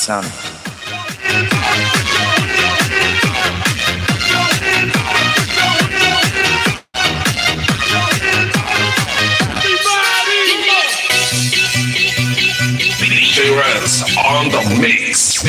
sound. DJ Reds on the mix.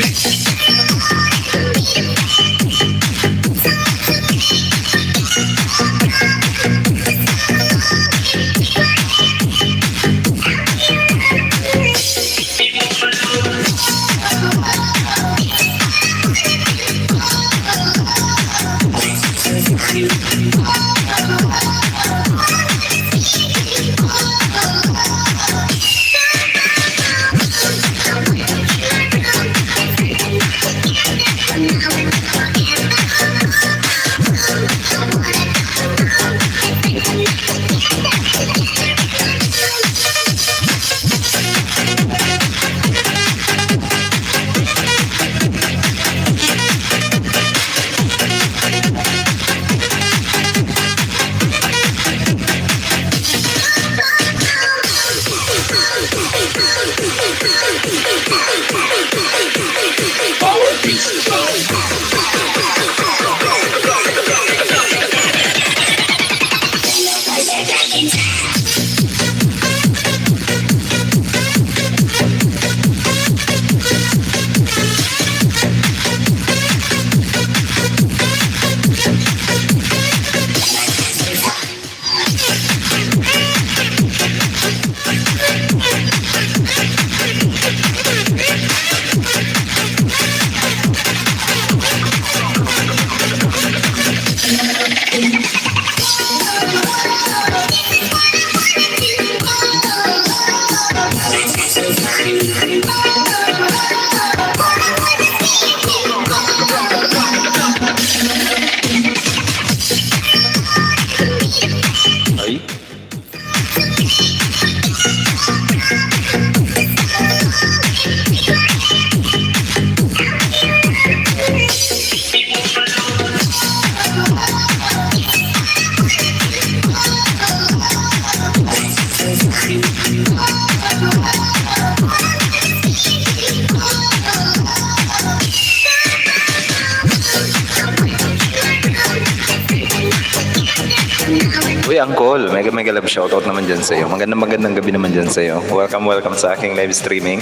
Uy, Uncle, mega love shoutout naman dyan sa'yo. Magandang gabi naman dyan sa'yo. Welcome sa aking live streaming.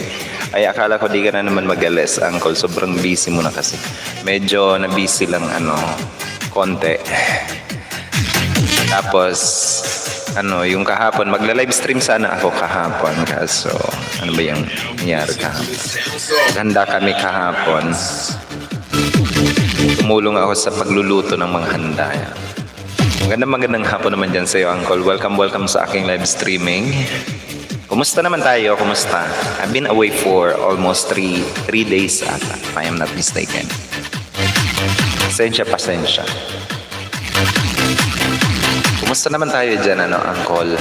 Ay, akala ko di ka na naman mag-alis, Uncle. Sobrang busy mo na kasi. Medyo na-busy lang, konti. Tapos, yung kahapon, magla-live stream sana ako kahapon. Kaso, ano ba yung nangyari kahapon? Handa kami kahapon. Tumulong ako sa pagluluto ng mga handa. Magandang hapon naman dyan sa'yo, Uncle. Welcome sa aking live streaming. Kumusta naman tayo? Kumusta? I've been away for almost 3 days ata, if I am not mistaken. Pasensya. Kumusta naman tayo dyan, Uncle?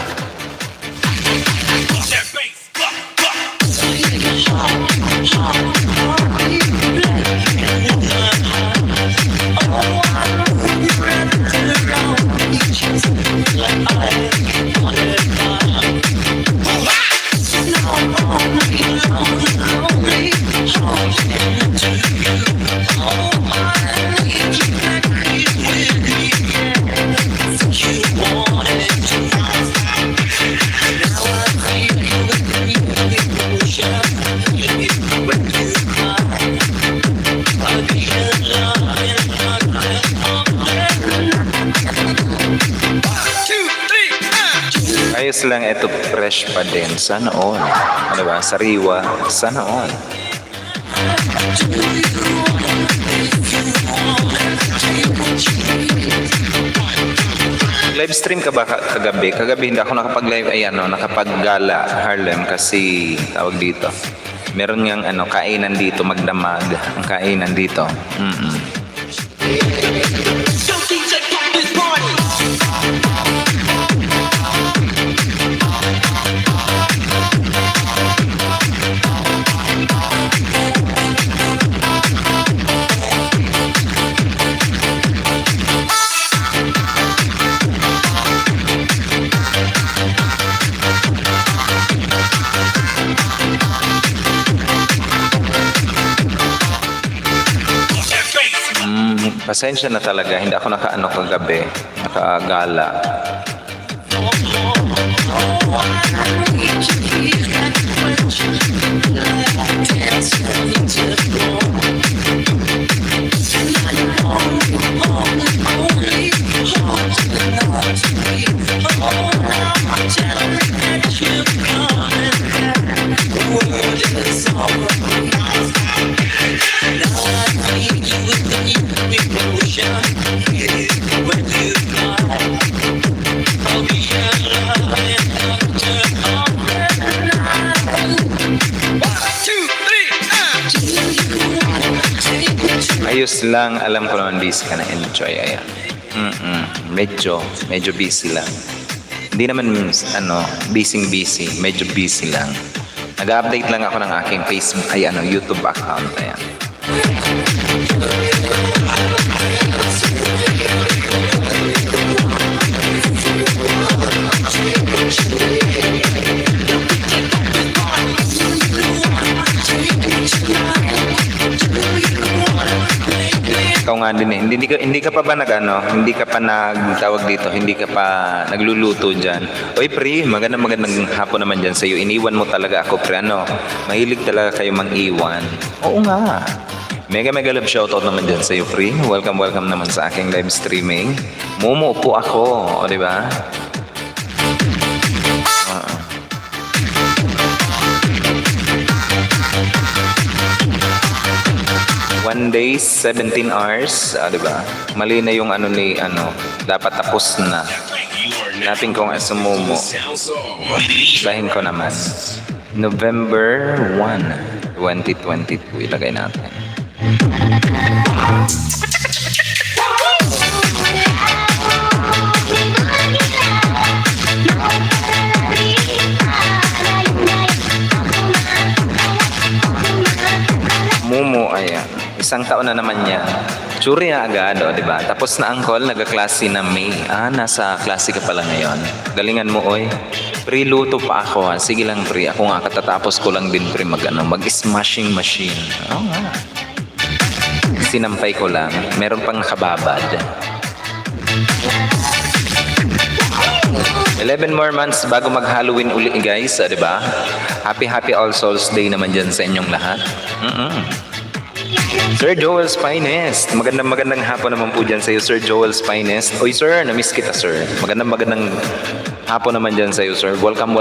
Ayos lang, ito fresh pa din. Sana all. Ano ba? Sariwa. Sana all. Live stream ka ba kagabi? Kagabi hindi ako nakapag-live, nakapaggala Harlem kasi tawag dito. Meron ngang kainan dito, magdamag. Ang kainan dito. Pasensya na talaga, hindi ako nakaano kagabi, nakagala. Ayos lang, alam ko naman busy ka na, enjoy, ayan. Medyo busy lang. Hindi naman, busy, medyo busy lang. Nag-update lang ako ng aking Facebook, YouTube account, ayan. Ikaw nga din eh. Hindi ka pa ba hindi ka pa nagtawag dito, hindi ka pa nagluluto dyan. Oy, pre, magandang hapon naman dyan sa'yo. Iniwan mo talaga ako, pre. Mahilig talaga kayo mang-iwan. Oo nga. Mega love shoutout naman dyan sa'yo, pre. Welcome naman sa aking live streaming. Mumuupo ako, o diba? 1 day, 17 hours, diba? Mali na yung dapat tapos na. Natin kung sumumo. Bahin ko naman. November 1, 2022, ilagay natin. Mumu, ayan. Isang taon na naman yan. Tsuri na agad, di ba? Tapos na angkol, nagka-klase na May. Nasa klase ka pala ngayon. Galingan mo, oy. Pre, luto pa ako, ha? Sige lang, pre. Ako nga, katatapos ko lang din, pre, mag-smashing machine. Oo nga. Sinampay ko lang. Meron pang nakababad. 11 more months bago mag-Halloween uli, guys, di ba? Happy All Souls Day naman dyan sa inyong lahat. Sir Joel's Finest. Magandang hapon naman po dyan sa iyo, Sir Joel's Finest. Oy, sir, na-miss kita, sir. Magandang hapon naman dyan sa iyo, sir. Welcome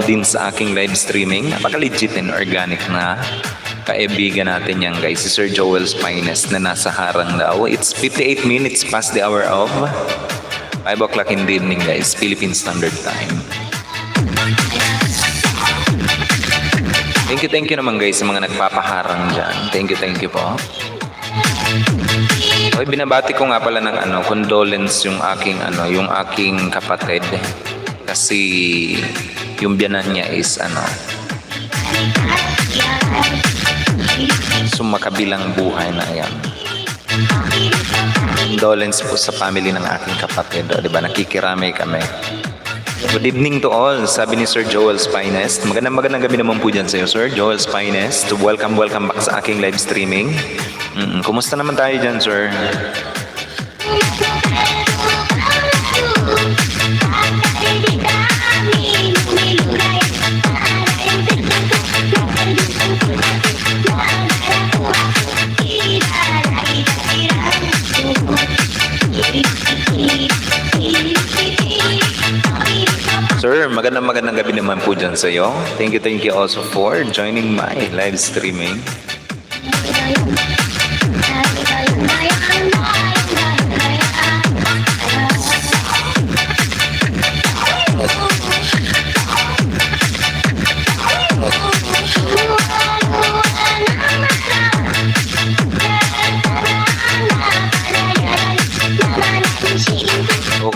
din sa aking live streaming. Napaka-legit and organic na kaibigan natin yan, guys. Si Sir Joel's Finest na nasa harang daw. It's 58 minutes past the hour of 5 o'clock in the evening, guys. Philippine Standard Time. Thank you naman, guys, sa mga nagpapaharang dyan. Thank you po. Okay, binabati ko nga pala ng condolence yung aking kapatid. Kasi yung biyanan niya is sumakabilang buhay na yan. Condolence po sa family ng aking kapatid. Diba, nakikiramay kami. Good evening to all, sabi ni Sir Joel's Finest. Magandang gabi naman po dyan sa iyo, Sir Joel's Finest. Welcome back sa aking live streaming. Kumusta naman tayo dyan, sir? Sir, magandang gabi naman po dyan sa iyo. Thank you also for joining my live streaming.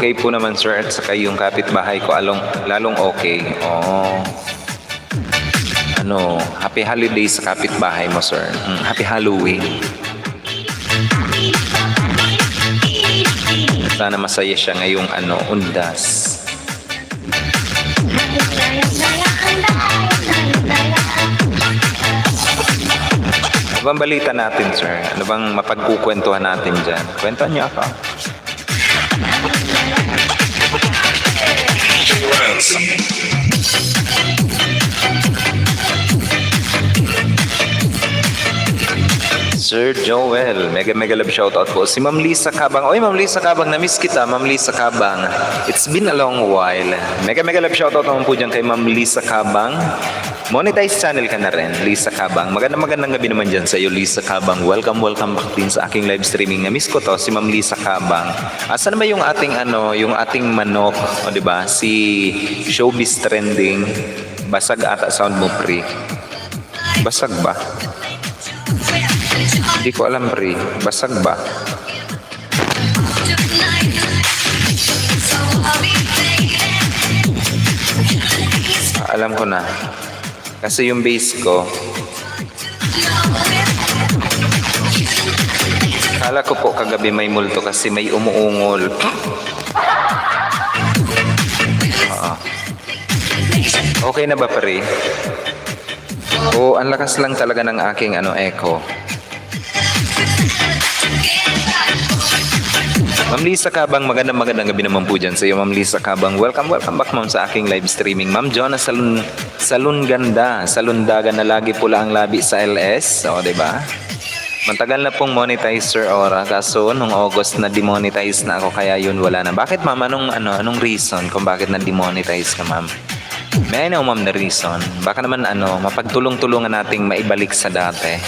Okay po naman, sir, at saka yung kapitbahay ko lalong okay. Happy holidays sa kapitbahay mo, sir. Happy Halloween. Sana masaya siya ngayong undas. Ano bang balita natin, sir? Ano bang mapagkukwentuhan natin dyan? Kwentuhan niyo ako. Sir Joel, mega love shoutout po. Si Ma'am Lisa Kabang. Oy, Ma'am Lisa Kabang, na-miss kita, Ma'am Lisa Kabang. It's been a long while. Mega love shoutout naman po dyan kay Ma'am Lisa Kabang. Monetize channel ka na rin, Lisa Kabang. Magandang gabi naman dyan sa iyo, Lisa Kabang. Welcome back din sa aking live streaming. Na-miss ko to, si Ma'am Lisa Kabang. Asan ba yung ating yung ating manok, o di ba? Si Showbiz Trending. Basag ata sound mo, pre. Basag ba? Hindi ko alam, pre. Basag ba? Alam ko na. Kasi yung base ko, kala ko po kagabi may multo kasi may umuungol. Okay na ba, pare? Oo, ang lakas lang talaga ng aking echo. Ma'am Lisa Kabang, magandang gabi naman po dyan sa iyo, Ma'am Lisa Kabang. Welcome back, ma'am, sa aking live streaming. Ma'am Jonah Salon Ganda, salundagan na lagi pula ang labi sa LS. O, diba? Matagal na pong monetize, Sir Aura. Kaso, nung August na demonetize na ako, kaya yun wala na. Bakit, ma'am? Anong reason kung bakit na demonetize ka, ma'am? May ma'am, na reason. Baka naman, mapagtulong-tulungan nating maibalik sa dati.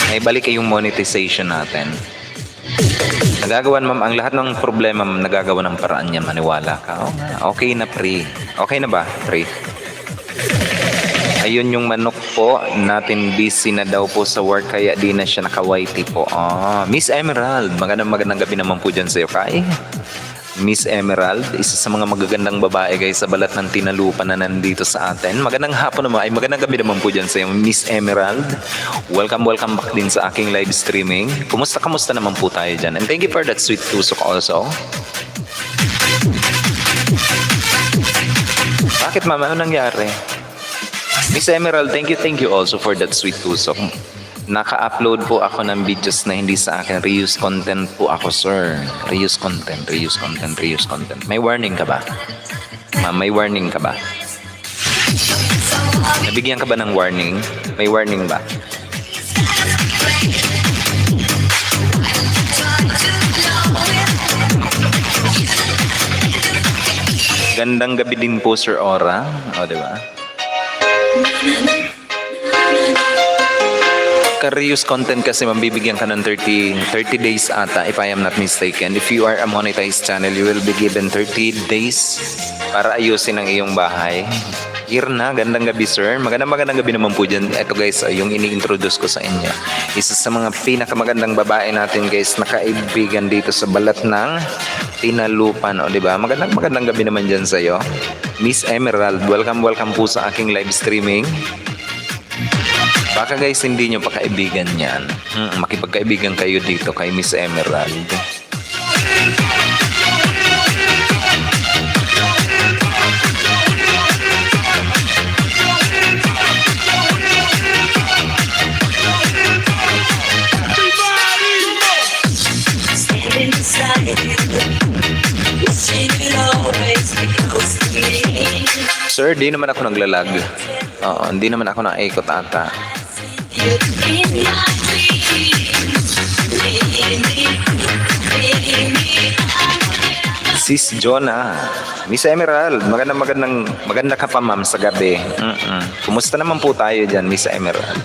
Maibalik yung monetization natin. Nagagawan, ma'am, ang lahat ng problema, ma'am, nagagawa ng paraan yan, maniwala ka. Okay na, pre. Okay na ba, pre? Ayun yung manok po natin, busy na daw po sa work, kaya di na siya naka-whitey po. Miss Emerald, magandang gabi naman po dyan sa'yo, kay Miss Emerald, isa sa mga magagandang babae guys sa balat ng Tinalupa na nandito sa atin. Magandang hapon naman, magandang gabi naman po dyan sa iyo, Miss Emerald. Welcome back din sa aking live streaming. Kumusta naman po tayo dyan? And thank you for that sweet tusok also. Bakit, ma'am? Ano nangyari? Miss Emerald, thank you also for that sweet tusok. Naka-upload po ako ng videos na hindi sa akin. Reuse content po ako, sir. Reuse content. May warning ka ba? Ma'am, may warning ka ba? Nabigyan ka ba ng warning? May warning ba? Gandang gabi din po, Sir Aura. O, diba? Reuse content kasi mabibigyan ka ng 30 days ata, if I am not mistaken. If you are a monetized channel, you will be given 30 days para ayusin ang iyong bahay. Irna, gandang gabi, sir. Magandang gabi naman po dyan. Ito guys, yung ini-introduce ko sa inyo. Isa sa mga pinakamagandang babae natin guys, nakaibigan dito sa balat ng Tinalupan. O, diba? Magandang gabi naman dyan sa'yo. Miss Emerald, welcome po sa aking live streaming. Baka guys, hindi nyo pa kaibigan yan. Makipagkaibigan kayo dito kay Miss Emerald. Sir, di naman ako naglalag. Oo, hindi naman ako na-echo ata. Sis Jonah, Miss Emerald, maganda ka pa, ma'am, sa gabi. Kumusta naman po tayo dyan, Miss Emerald?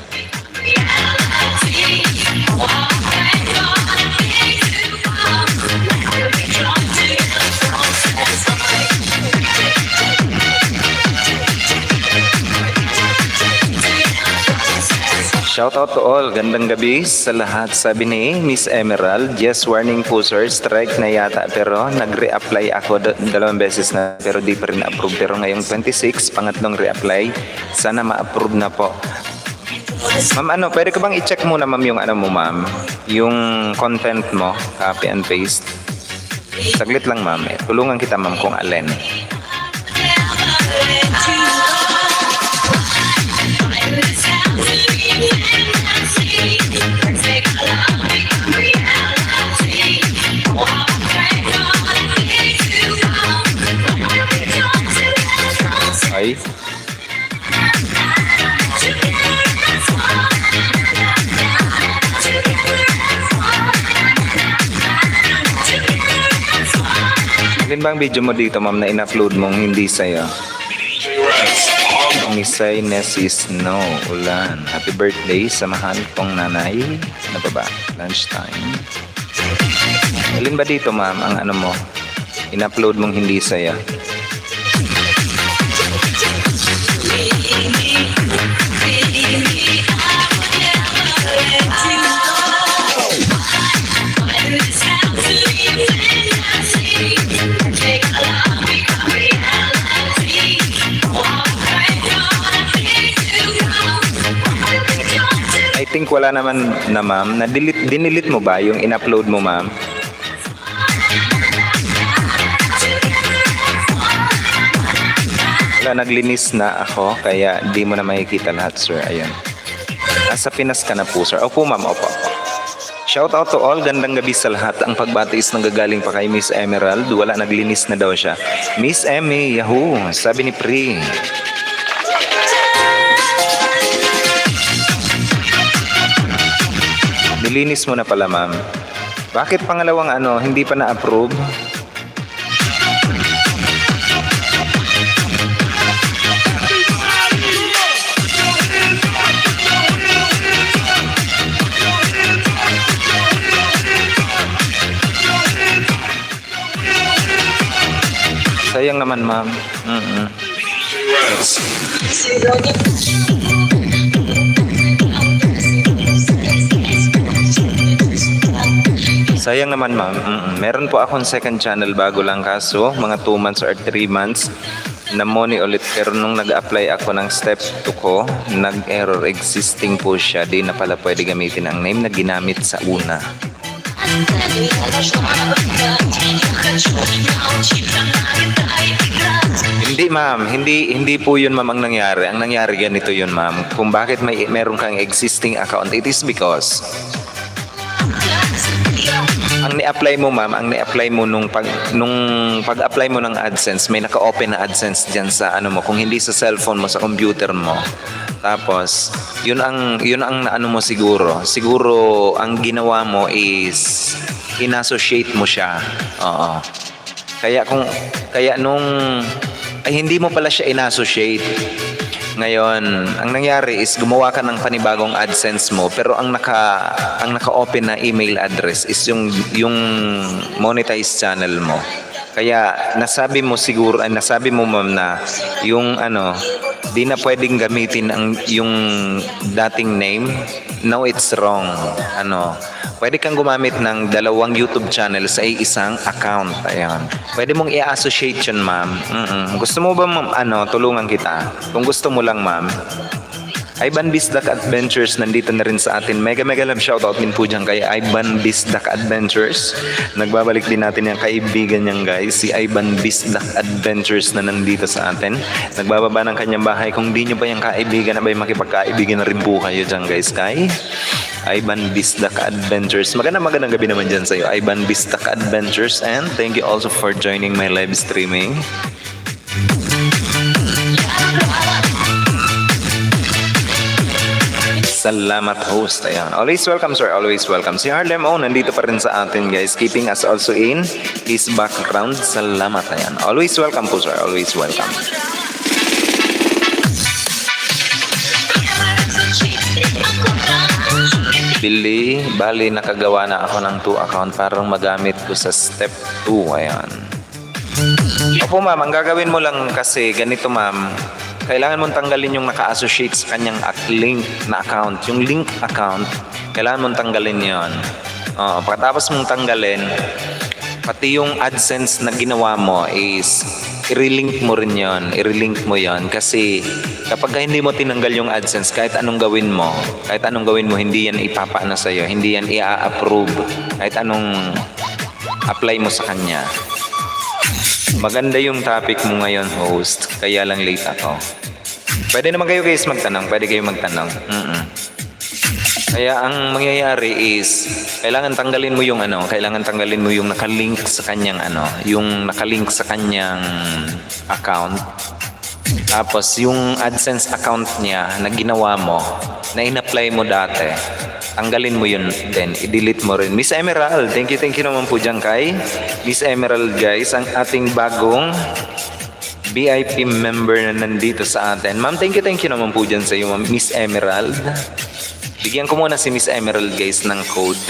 Shout out to all. Gandang gabi sa lahat. Sabi ni Miss Emerald, yes, warning po sir, strike na yata pero nag-reapply ako dalawang beses na pero di pa rin approve. Pero ngayong 26, pangatlong reapply, sana ma-approve na po. Ma'am, pwede ko bang i-check muna, ma'am, yung mo, ma'am? Yung content mo, copy and paste. Saglit lang, ma'am. Tulungan kita, ma'am, kung alin. Alin ba ang video mo dito, ma'am, na in-upload mong hindi sa'yo? Misay Nessie Snow, ulan. Happy birthday sa mahal kong nanay. Ano ba ba? Lunchtime. Alin ba dito, ma'am, ang ano mo? In-upload mong hindi sa'yo? I think wala naman na, ma'am. Dinilit mo ba yung in-upload mo, ma'am? Wala, naglinis na ako, kaya di mo na makikita lahat, sir. Ayun. Nasa Pinas ka na po, sir. Opo, ma'am. Opo. Shout out to all. Gandang gabi sa lahat. Ang pagbati is nanggagaling pa kay Miss Emerald. Wala, naglinis na daw siya. Miss Emmy, yahoo! Sabi ni Pri. Nilinis mo na pala, ma'am. Bakit pangalawang hindi pa na-approve? Sayang naman, ma'am. Sayang naman, ma'am. Meron po akong second channel bago lang, kaso mga 2 months or 3 months na money ulit. Pero nung nag-apply ako ng step 2 ko, nag-error. Existing po siya. Di na pala pwede gamitin ang name na ginamit sa una. Hindi, ma'am. Hindi po yun, ma'am, ang nangyari. Ang nangyari ganito yun, ma'am. Kung bakit meron kang existing account, it is because ang ni-apply mo, ma'am, nung pag-apply mo ng AdSense, may naka-open na AdSense diyan sa mo, kung hindi sa cellphone mo, sa computer mo. Tapos, yun ang mo siguro. Siguro ang ginawa mo is in-associate mo siya. Oo. Kaya nung hindi mo pala siya in-associate. Ngayon, ang nangyari is gumawa ka ng panibagong AdSense mo, pero ang naka-open na email address is yung monetized channel mo. Kaya nasabi mo, ma'am, na yung di na pwedeng gamitin yung dating name. No, it's wrong. Pwede kang gumamit ng 2 YouTube channel sa isang account. Ayan. Pwede mong i-associate yun, ma'am. Gusto mo ba, ma'am, tulungan kita? Kung gusto mo lang, ma'am. Ivan Bisdak Adventures nandito na rin sa atin. Mega love shoutout din po dyan kay Ivan Bisdak Adventures. Nagbabalik din natin yung kaibigan niyang, guys, si Ivan Bisdak Adventures na nandito sa atin. Nagbababa ng kanyang bahay. Kung di nyo ba yung kaibigan, abay makipagkaibigan na rin po kayo dyan, guys, kay Ivan Bisdak Adventures. Magandang gabi naman dyan sa'yo, Ivan Bisdak Adventures, and thank you also for joining my live streaming. Salamat, host. Ayan. Always welcome, sir. Always welcome. Si Harlem nandito pa rin sa atin, guys. Keeping us also in his background. Salamat. Ayan. Always welcome po, sir. Always welcome. Bali, nakagawa na ako ng 2 account para magamit ko sa step 2. Ayan. Opo, ma'am. Ang gagawin mo lang kasi ganito, ma'am. Kailangan mong tanggalin yung naka-associate sa kanyang link na account. Yung link account, kailangan mong tanggalin yon. Pagkatapos mong tanggalin, pati yung AdSense na ginawa mo is i-relink mo rin yon. I-relink mo yon. Kasi kapag hindi mo tinanggal yung AdSense, kahit anong gawin mo, hindi yan ipapaano sa'yo. Hindi yan i-approve. Kahit anong apply mo sa kanya. Maganda yung topic mo ngayon, host. Kaya lang late ako. Pwede naman kayo, guys, magtanong. Kaya ang mangyayari is kailangan tanggalin mo yung nakalink sa kanyang yung nakalink sa kanyang account. Tapos yung AdSense account niya na ginawa mo, na in-apply mo dati, tanggalin mo yun then i-delete mo rin. Miss Emerald, thank you naman po dyan kay Miss Emerald guys, ang ating bagong VIP member na nandito sa atin. Ma'am, thank you naman po dyan sa iyo, Ma'am Miss Emerald. Bigyan ko muna si Miss Emerald guys ng code.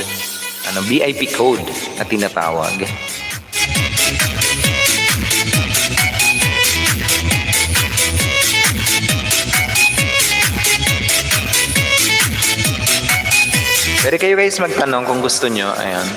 VIP code na tinatawag. Pwede kayo guys magtanong kung gusto nyo. Ayan.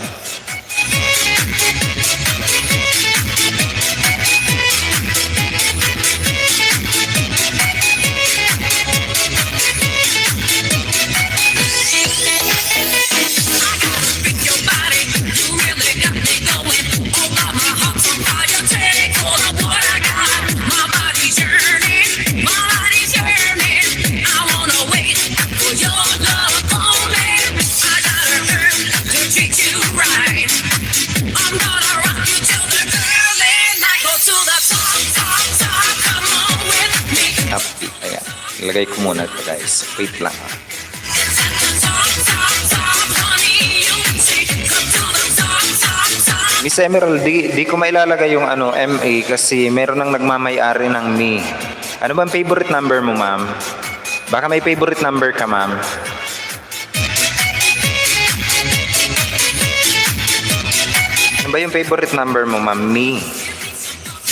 Ayan. Ilagay ko muna ito guys. Wait lang. Miss Emerald, di ko mailalagay yung MA kasi meron nang nagmamay-ari ng me. Ano bang favorite number mo, ma'am? Baka may favorite number ka, ma'am. Ano ba yung favorite number mo, ma'am? Me.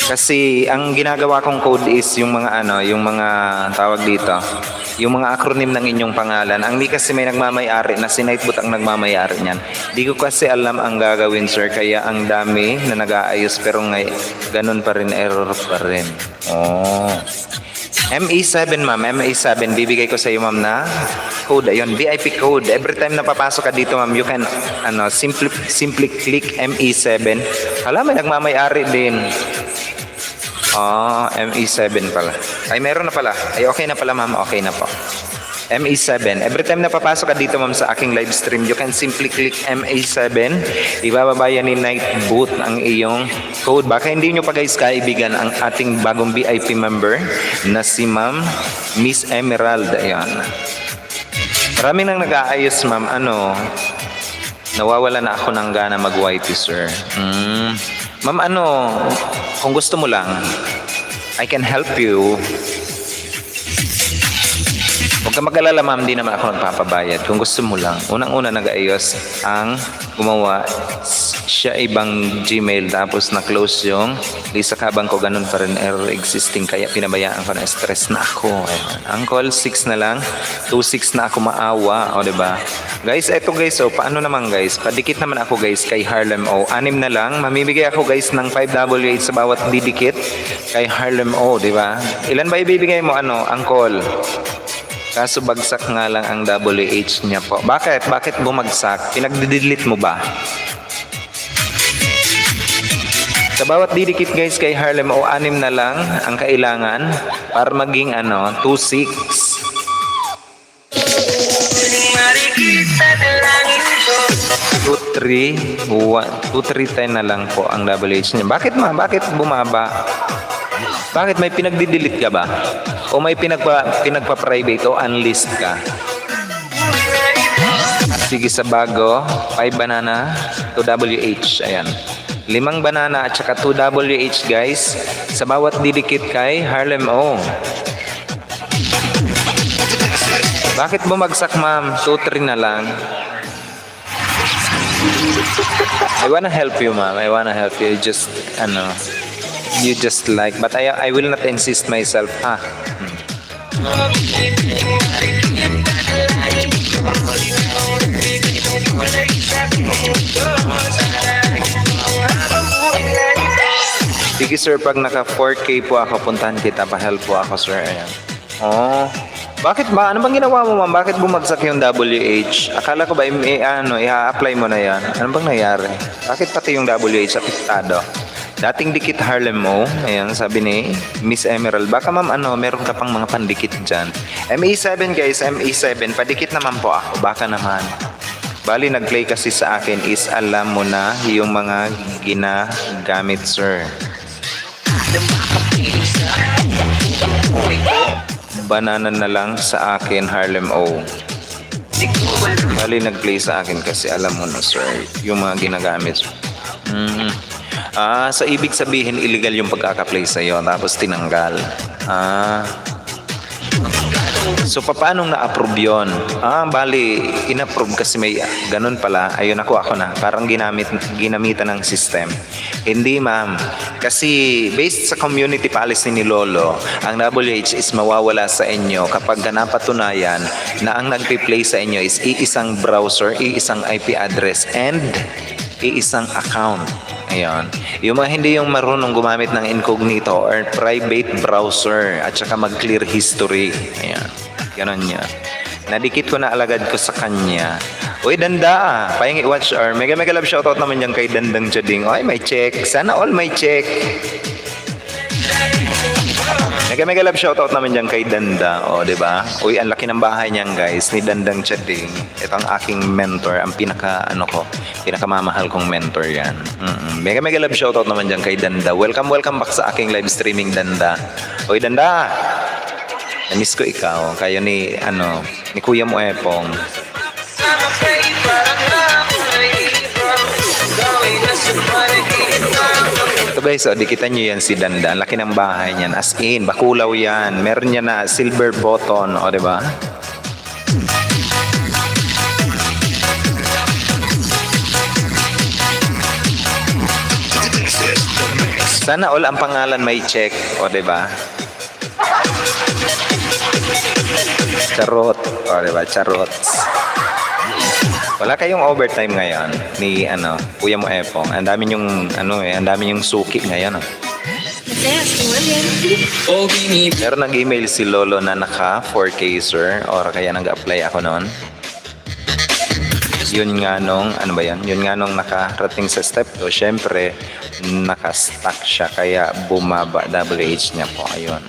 Kasi ang ginagawa kong code is yung mga yung mga tawag dito, yung mga acronym ng inyong pangalan. Ang mi kasi may nagmamay-ari na si Nightbot ang nagmamay-ari niyan. Di ko kasi alam ang gagawin, sir, kaya ang dami na nag-aayos pero ganun pa rin, error pa rin. Oh. ME7, ma'am. ME7. Bibigay ko sa iyo, ma'am, na code. Ayun, VIP code. Every time na papasok ka dito, ma'am, you can simply click ME7. Hala, may nagmamay-ari din. ME7 pala. Ay, meron na pala. Ay, okay na pala, ma'am. Okay na po. ME7. Every time na papasok ka dito, ma'am, sa aking live stream, you can simply click ME7. Ibababa yan ni Nightbot ang iyong code. Baka hindi nyo pa guys kaibigan ang ating bagong VIP member na si Ma'am Miss Emerald. Ayan. Marami nang nag-aayos, ma'am. Nawawala na ako ng gana mag-YT, sir. Ma'am, kung gusto mo lang, I can help you. Huwag ka mag-alala, ma'am, di naman ako nagpapabayad. Kung gusto mo lang, unang-una nag-ayos ang gumawa siya ibang Gmail tapos na-close yung Lisa Kabang ko, ganun pa rin, error existing, kaya pinabayaan ko na, stress na ako. Ayan. Uncle, 6 na lang, 2-6 na ako maawa, o diba? Guys, eto guys, paano naman guys? Padikit naman ako guys kay Harlem O. 6 na lang, mamimigay ako guys ng 5W8 sa bawat didikit kay Harlem O, diba? Ilan ba ibibigay mo, Uncle? Kaso bagsak nga lang ang WH niya po. Bakit? Bakit bumagsak? Pinagdidelete mo ba? Sa bawat didikit guys kay Harlem O, 6 na lang ang kailangan para maging 2-6. 2-3-10 na lang po ang WH niya. Bakit ma? Bakit bumaba? Bakit may pinagdidelete ka ba? O may pinagpa-private o unlist ka? Sige, sa bago, 5 banana, 2WH. Ayan. 5 banana at saka 2WH guys. Sa bawat didikit kay Harlem O. Bakit bumagsak, ma'am? 2-3 na lang. I wanna help you, ma'am. I wanna help you. Just, you just like, but I will not insist myself, ha? Sige, sir, pag naka 4K po ako, puntahan kita, pa-help po ako, sir. Ayan. Oh. Bakit ba? Ano bang ginawa mo, ma'am? Bakit bumagsak yung WH? Akala ko ba i-apply mo na yan? Ano bang nangyari? Bakit pati yung WH apektado? Dating dikit Harlem O. Ayan, sabi ni Miss Emerald. Baka, ma'am, meron ka pang mga pandikit dyan. ME7, guys. ME7. Padikit naman po ako. Baka naman. Bali, nag-play kasi sa akin is alam mo na yung mga ginagamit, sir. Banana na lang sa akin, Harlem O. Bali, nag-play sa akin kasi alam mo na, sir, yung mga ginagamit. Mm. Sa ibig sabihin, illegal yung pagkaka-play sa'yo, tapos tinanggal. Ah, so paano na-approve yun? Bali, in-approve kasi may ganun pala. Ayun, ako na. Parang ginamitan ng system. Hindi, ma'am. Kasi based sa community policy ni Lolo, ang WH is mawawala sa inyo kapag napatunayan na ang nagpi-play sa inyo is iisang browser, iisang IP address, and iisang account. Ayun. Yung mga hindi yung marunong gumamit ng incognito or private browser at saka mag-clear history. Ayan. Ganon niya. Nadikit ko na alagad ko sa kanya. Uy, Danda, pahingi watch or mega love shoutout naman yan kay Dandang Chading. Ay, may check. Sana all may check. Mega love shoutout naman dyan kay Danda. O, di ba? Uy, ang laki ng bahay niyan, guys, ni Dandang Chading. Ito ang aking mentor, ang pinakamamahal kong mentor yan. Mega love shoutout naman dyan kay Danda. Welcome back sa aking live streaming, Danda. Uy, Danda! Na-miss ko ikaw. Kayo ni Kuya mo Epong. Ito guys, dikitan nyo yan si Danda. Ang laki ng bahay niyan. As in, bakulaw yan. Meron niya na silver button. O, diba? Sana all ang pangalan may check. O, diba? Charot. O, diba? Charots. Wala kayong overtime ngayon ni Kuya mo Epong. Ang dami yung ang dami yung suki ngayon. Pero nag-email si Lolo na naka 4K sir or kaya nag-apply ako noon. Yun nga nung Yun nga nung nakarating sa step 2, syempre naka-stuck siya kaya bumaba WH niya po. Ayun.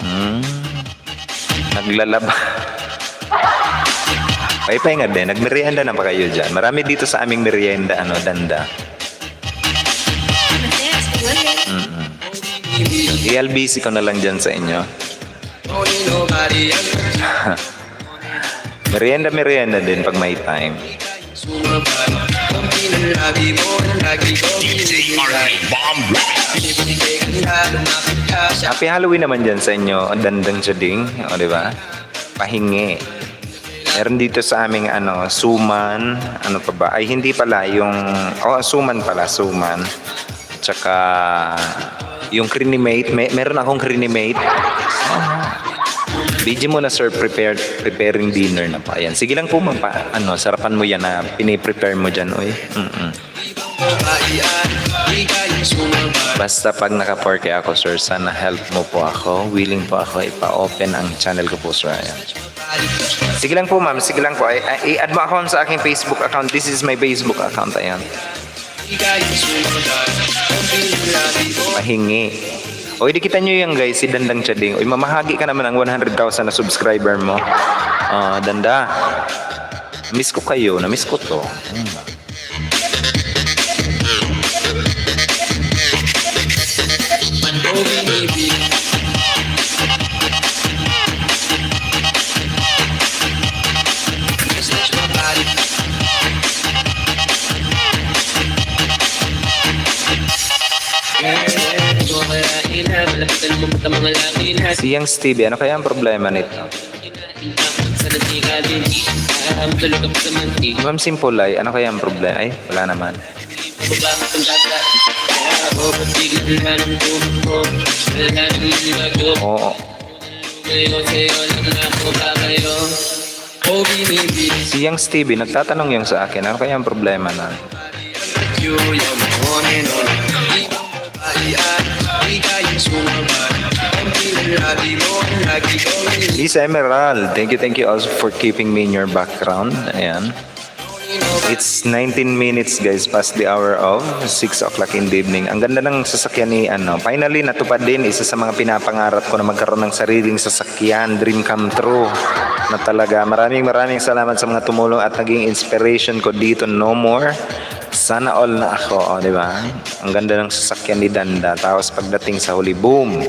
Naglalaba. May pahinga din. Nagmerienda na pa kayo dyan. Marami dito sa aming merienda, Danda. I-LBC ko na lang dyan sa inyo. merienda din pag may time. Happy Halloween naman dyan sa inyo. Ang Dandang Chading. O, diba? Pahingi. Meron dito sa aming suman, pa ba? Ay hindi pala yung suman pala, suman. Tsaka yung crinimate, meron akong crinimate. Bigyan mo na sir, preparing dinner na pa. Ayan. Sige lang po sarapan mo yan na piniprepare mo diyan, oy. Basta pag naka-4K ako sir, sana help mo po ako. Willing po ako ipa-open ang channel ko po sir. Ayan. Sige lang po ma'am, sige lang po. I-add mo ako sa aking Facebook account. This is my Facebook account. Ayan. Mahingi. O, dikitan nyo yan guys, si Dandang Chading. Uy, mamahagi ka naman ang 100,000 na subscriber mo. Danda. Miss ko kayo. Na-miss ko to. Si Yang Stevie, ano kaya ang problema nito? Ma'am Simpulay, ano kaya ang problema? Ay, wala naman. Oo. Si Yang Stevie, nagtatanong yung sa akin, ano kaya ang problema na? Lisa Emerald, thank you also for keeping me in your background. Ayan. It's 19 minutes guys past the hour of 6 o'clock in the evening. Ang ganda ng sasakyan ni finally natupad din isa sa mga pinapangarap ko na magkaroon ng sariling sasakyan, dream come true na talaga. Maraming salamat sa mga tumulong at naging inspiration ko dito. No more. Sana all na ako, di ba? Ang ganda ng sasakyan ni Danda. Tapos pagdating sa huli, boom!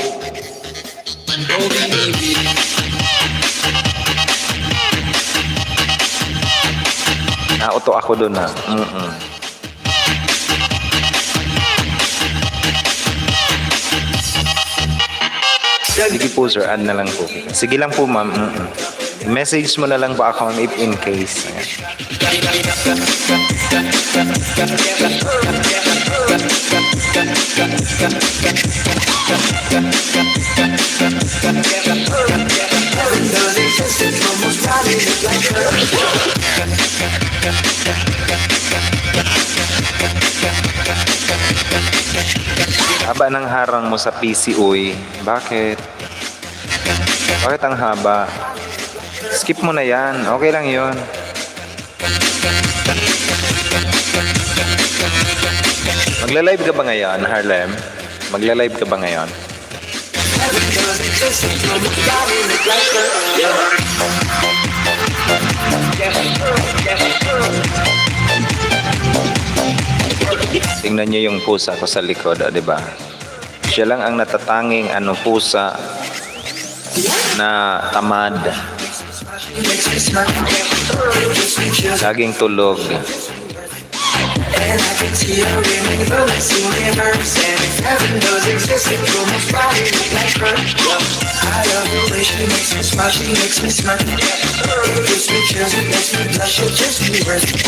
Auto ako dun ha. Sige po sir, add na lang po. Sige lang po ma'am. Message mo na lang po ako ma'am if in case. Haba ng harang mo sa PC, uy. Bakit? Bakit ang haba? Skip mo na yan. Okay lang yun. Magla-live ka ba ngayon, Harlem? Magla-live ka ba ngayon? Tingnan niyo yung pusa ko sa likod, di ba? Siya lang ang natatanging pusa na tamad. Laging tulog. And I can see her in the universe, and if heaven does exist, it will most probably look like her. I love the way she makes me smile, she makes me smirk. It gives me chills, it makes me blush, it just be worth it.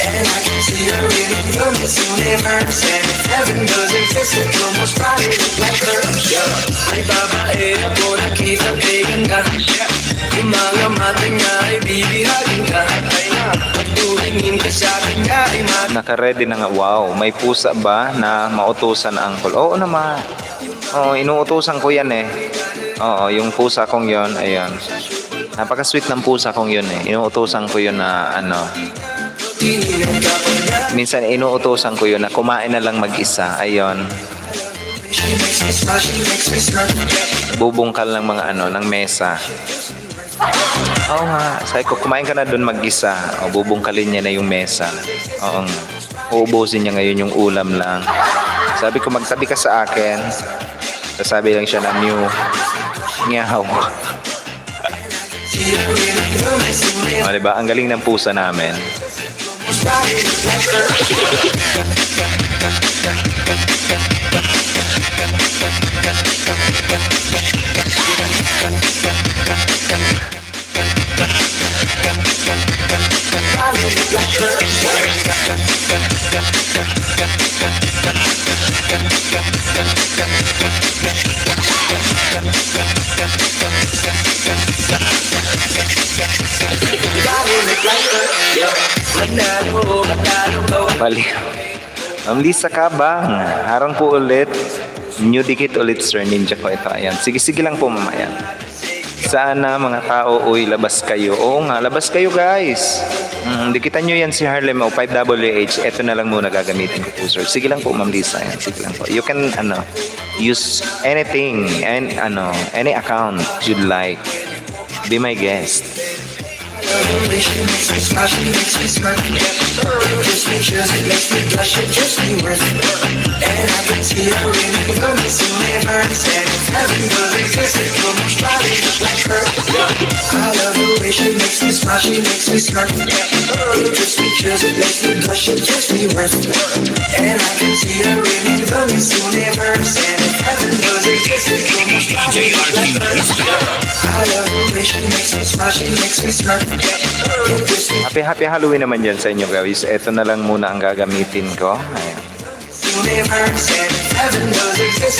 And I can see her in the universe, and if heaven does exist, it will most probably look like her. Ay babae ako nakita kay ganda, yung mga mata niya ay bibihagin ka. Ay pagtulingin ka sa akin niya ay naka-ready na nga. Wow, may pusa ba na mautusan uncle? Oo naman. Oo, inuutusan ko yan eh. Oo, yung pusa kong yon, ayun. Napaka-sweet ng pusa kong yun eh. Inuutusan ko yun na minsan inuutusan ko yun na kumain na lang mag-isa. Ayun. Bubungkal ng mga ng mesa. Oo nga, sabi ko, kumain ka na doon mag-isa. O, bubungkalin niya na yung mesa. Oo nga. Uubusin niya ngayon yung ulam lang. Sabi ko, magtabi ka sa akin. Sabi lang siya na meow. O, diba? Ang galing ng pusa namin. Bali. Ma'am Lisa Kabang, harang po ulit. New dikit ulit Sir Ninja ko ito. Ayan. Sige lang po ma'am. Ayan. Sana mga tao, uy, labas kayo. Oo nga, labas kayo guys. Dikitan nyo yan si Harlem o 5WH. Ito na lang muna gagamitin ko po sir. Sige lang po ma'am Lisa. Ayan. Sige lang po. You can use anything and any account you'd like. Be my guest. She makes me smile, she makes me smirk. Gives me chills, it makes me blush, it just be worth it. And I can see her in the universe, and if heaven does exist, it will most probably look like her. I love the way she makes me smile, she makes me smirk. Gives me chills, it makes me blush, it just be worth it. And I can see her in the universe, and if heaven does exist, it will most probably look like her. I love the way she makes me smile, she makes me smirk. Happy Halloween naman dyan sa inyo guys. Ito na lang muna ang gagamitin ko. Ayan.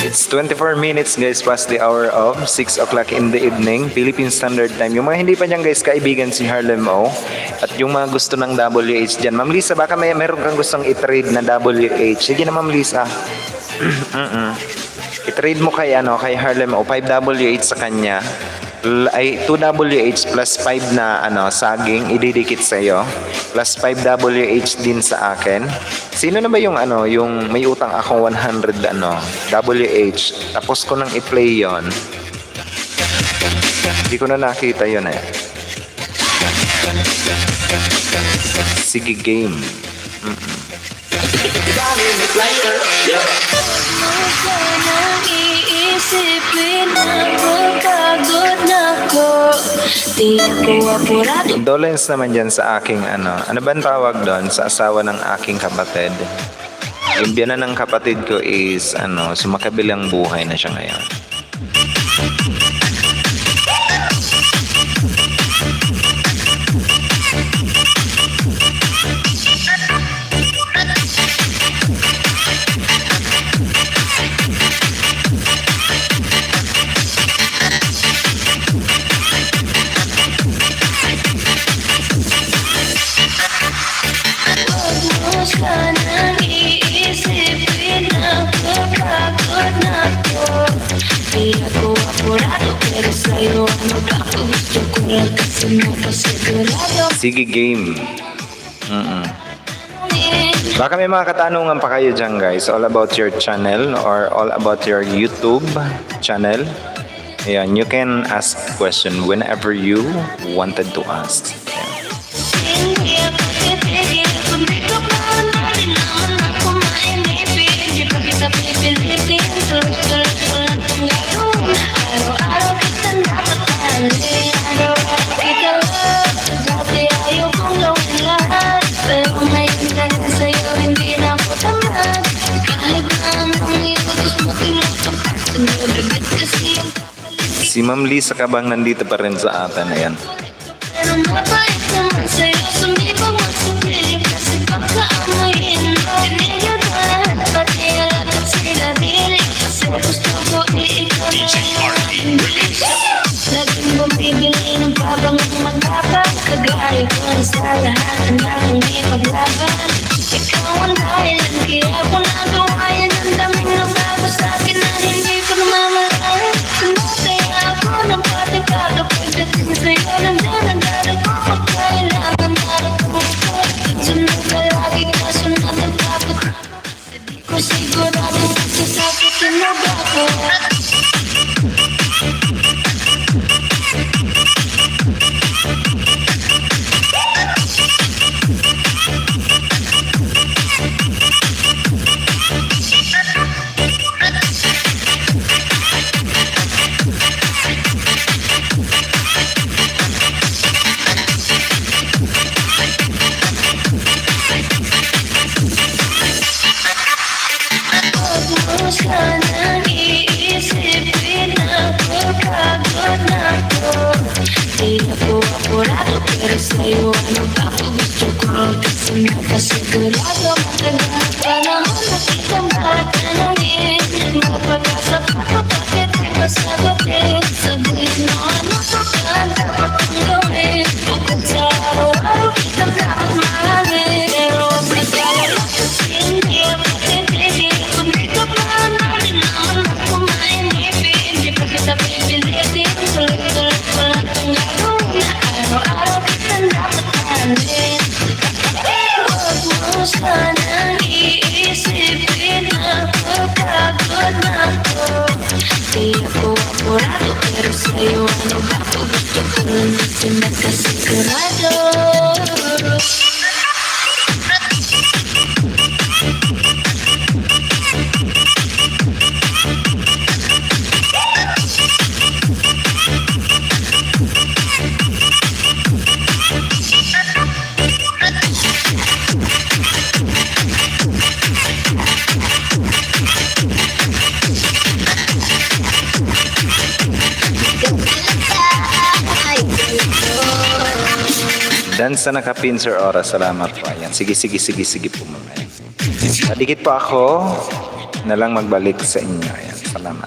It's 24 minutes guys past the hour of 6 o'clock in the evening Philippine Standard Time. Yung mga hindi pa dyan guys kaibigan si Harlem O at yung mga gusto ng WH dyan. Ma'am Lisa, baka meron kang gustong i-trade na WH. Sige na Ma'am Lisa. I-trade mo kay Harlem O 5WH sa kanya. Ay 2WH plus 5 na saging ididikit sa iyo plus 5WH din sa akin. Sino na ba yung yung may utang akong 100 WH tapos ko nang i-play yon. Hindi ko na nakita yon eh. Sige game. Sanang iisipin na pagod na ko. Di ako apurado. Condolence naman dyan sa aking ano ba ang tawag doon sa asawa ng aking kapatid. Yung biyanan ng kapatid ko is sumakabilang buhay na siya ngayon. Huwag mo sanang iisipin na pagod na ko. Di ako apurado, pero sa'yo ano ba ako gusto ko lang kasi mapasigurado. Sige, game. Baka may mga katanungan pa kayo dyan, guys. All about your channel or all about your YouTube channel. Ayan, you can ask question whenever you wanted to ask. Hindi ako titigil kung di ko mahalali naman ako mainipin. Di pa kita pipilitin, tuloy-tuloy ko lang itong gagawin. Araw-araw kita nakatali, araw-araw kita love. Dati ayaw kong gawin lahat, pero ngayon dahil sa'yo hindi na ako tamad. Kahit na anong iutos mo, tinutupad. Sinulagit kasi yung Si Ma'am Lisa Kabang nandito pa rin sa atin. Ayan. pero mabait naman sa'yo, sumibang magsabi. Kasi baka amoyin mo, tinigyan pati alagad sila dili. Kasi gusto ko ikaw na yung laging bumibili ng babang magkapag. Kagaya ko na sa lahat, ang may paglaban. Ikaw ang dahilan, kaya ako nagawa yan. Ang daming nagbago sa'kin na hindi ko namamalaan. Sumasaya ako ng patikado, pagdating sa'yo nandiyan ang darating ko. Kailangan darating mo ko. Sunod ka lagi, kasunod ang takot. Hindi ko sigurado magsasakitin mo ba ako. Huwag mo sanang iisipin na pagod na ko. Di ako apurado, pero sa'yo ano ba ako gusto ko. Kasi nakasigurado, matagal panahon na kitang matatanungin. Mapag-asa pa ko, bakit di ba sagutin? Sabihin mo ano pa ba ang dapat kong gawin? Bukod sa araw-araw kitang dapat mahalin. Pero nag-alala kasi hindi ako titigil. Kung di ka pa namin naman ako mainipin. Di pa kita pipilitin, tuloy-tuloy ko lang itong gagawin. Araw-araw kitang dapat mahalin. Huwag mo sanang iisipin na pagod na ko. Di ako apurado, pero sa'yo ano ba ako gusto ko lang kasi nakasigurado. Dan sa nakapin, Sir Ora. Salamat po. Ayan. Sige po, Ma'am. Dikit po ako na lang magbalik sa inyo. Ayan. Salamat.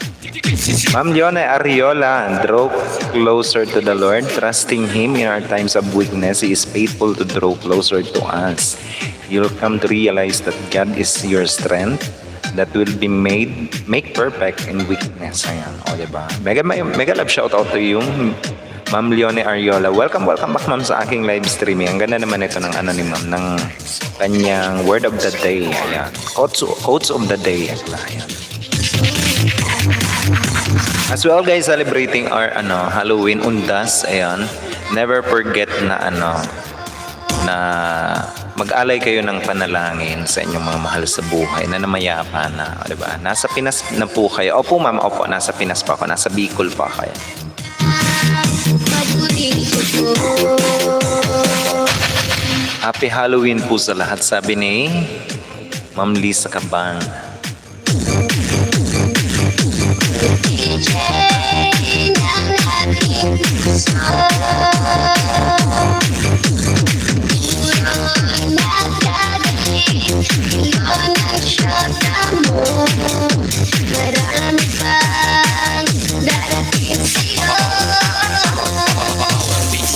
Ma'am Leona Ariola, draw closer to the Lord, trusting Him in our times of weakness. He is faithful to draw closer to us. You'll come to realize that God is your strength that will be make perfect in weakness. Ayan. O, diba? Mega love shoutout to yung Ma'am Leone Ariola. Welcome back, ma'am, sa aking live streaming. Ang ganda naman ito ng ma'am, ng kanyang word of the day. Ayan. Quotes of the day. Ayan. As well, guys, celebrating our Halloween undas. Ayan. Never forget na mag-alay kayo ng panalangin sa inyong mga mahal sa buhay na namayapa na, o, diba? Nasa Pinas na po kayo. Opo ma'am, opo, nasa Pinas pa ako, nasa Bicol pa kayo. Happy Halloween po sa lahat, sabi ni Ma'am Lisa Kabang.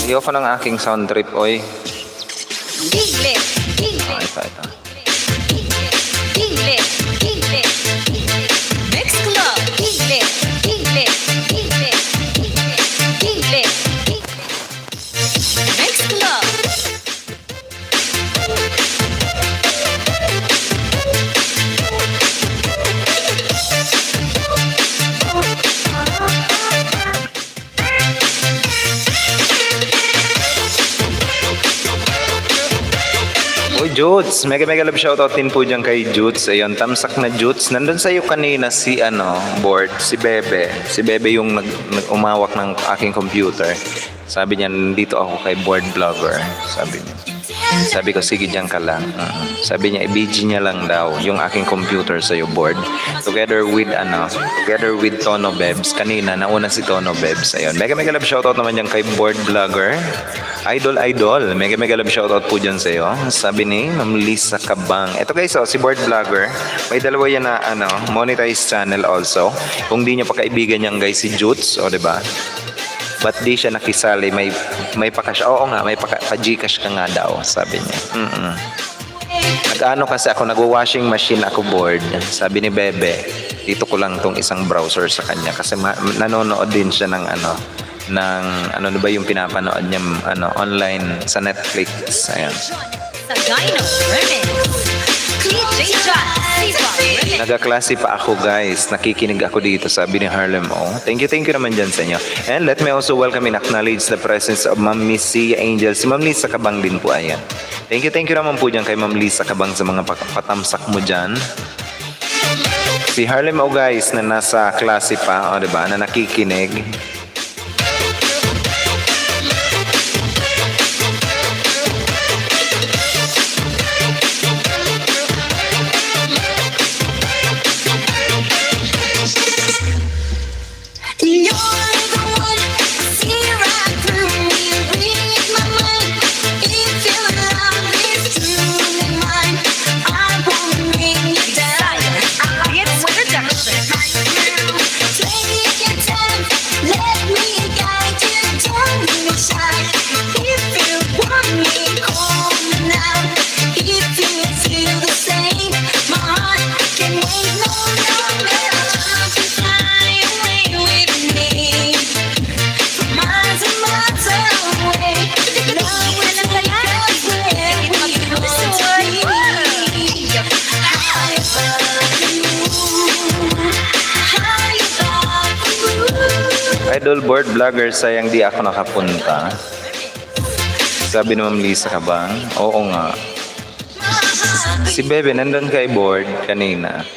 Ayoko ng aking sound trip, oy. Ito. Uy, Jutes, mega love shoutout din po dyan kay Jutes. Ayun, tamsak na Jutes. Nandun sa'yo kanina si board, si Bebe. Si Bebe yung umawak ng aking computer. Sabi niya, nandito ako kay board vlogger. Sabi niya. Sabi ko, sige dyan ka lang. Sabi niya, i-BG niya lang daw yung aking computer sa'yo, board. Together with Tono Bebs. Kanina, nauna si Tono Bebs. Ayun, mega love shoutout naman dyan kay board vlogger. Idol. Mega love shoutout po dyan sa'yo. Sabi ni Ma'am Lisa Kabang. Ito guys, si board vlogger. May dalawa yan na monetized channel also. Kung di niya pa kaibigan niyan guys, si Jutes, o diba? Ba't di siya nakisali? May pa-cash. Oo nga, may pa-Gcash ka nga daw, sabi niya. Nag-ano kasi ako, nag-washing machine ako board. Sabi ni Bebe, dito ko lang tong isang browser sa kanya kasi nanonood din siya ng ano ba yung pinapanood niya online sa Netflix. Ayan. Sa Dino Remix. DJ John. Nagaklase pa ako guys. Nakikinig ako dito, sabi ni Harlem O. Thank you naman dyan sa inyo. And let me also welcome and acknowledge the presence of Ma'am Missy Angel. Si Ma'am Lisa Kabang din po, ayan. Thank you naman po dyan kay Ma'am Lisa Kabang sa mga patamsak mo dyan. Si Harlem O guys na nasa klase pa, o diba, na nakikinig. Idol board vlogger, sayang di ako nakapunta. Sabi ni Ma'am Lisa Kabang. Oo nga. Si Bebe nandun kay board kanina.